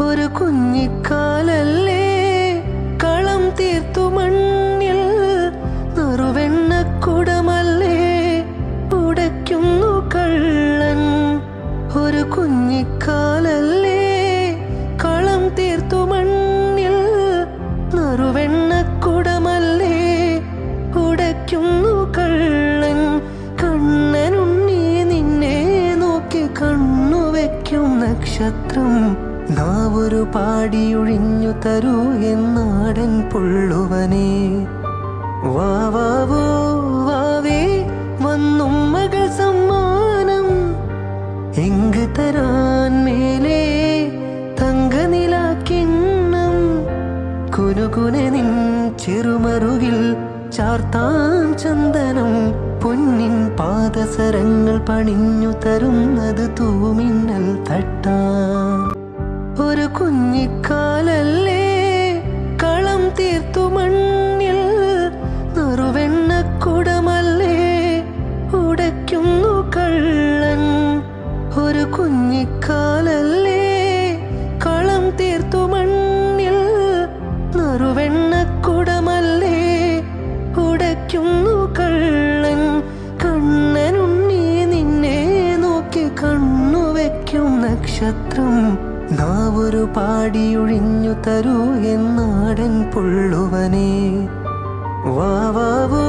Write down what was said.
ഒരു കുഞ്ഞിക്കാലല്ലേ കളം തീർത്തു മണ്ണിൽ നറുവെണ്ണക്കുടമല്ലേ ഉടയ്ക്കുന്നു കള്ളൻ. ഒരു കുഞ്ഞിക്കാലല്ലേ കളം തീർത്തു മണ്ണിൽ നറുവെണ്ണക്കുടമല്ലേ ഉടയ്ക്കുന്നു കള്ളൻ. കണ്ണനുണ്ണി നിന്നെ നോക്കി കണ്ണുവെക്കും നക്ഷത്രം. നാവൊരു പാടിയൊഴിഞ്ഞു തരൂ എന്നാടൻ പുള്ളുവനെ. വാവാവോ വാവേ വന്നും മകൾ സമ്മാനം എങ്ക് തരാൻ മേലേ തങ്കനിലാക്കിണ്ണം. കുനുകുനെ നിൻ ചെറുമറുകിൽ ചാർത്താൻ ചന്ദനം. പൊന്നിൻ പാദസരങ്ങൾ പണിഞ്ഞു തരുന്നത് തൂമിന്നൽ തട്ടാൻ. ഒരു കുഞ്ഞിക്കാലല്ലേ കളം തീർത്തു മണ്ണിൽ നറുവെണ്ണക്കുടമല്ലേ ഉടയ്ക്കുന്നു കള്ളൻ. ഒരു കുഞ്ഞിക്കാലല്ലേ കളം തീർത്തു മണ്ണിൽ നറുവെണ്ണക്കുടമല്ലേ ഉടയ്ക്കുന്നു കള്ളൻ. കണ്ണനുണ്ണി നിന്നെ നോക്കി കണ്ണുവെക്കും നക്ഷത്രം. നാവൊരു പാടിയൊഴിഞ്ഞു തരൂ എന്നാടൻ പുള്ളുവനെ. വാവാവോ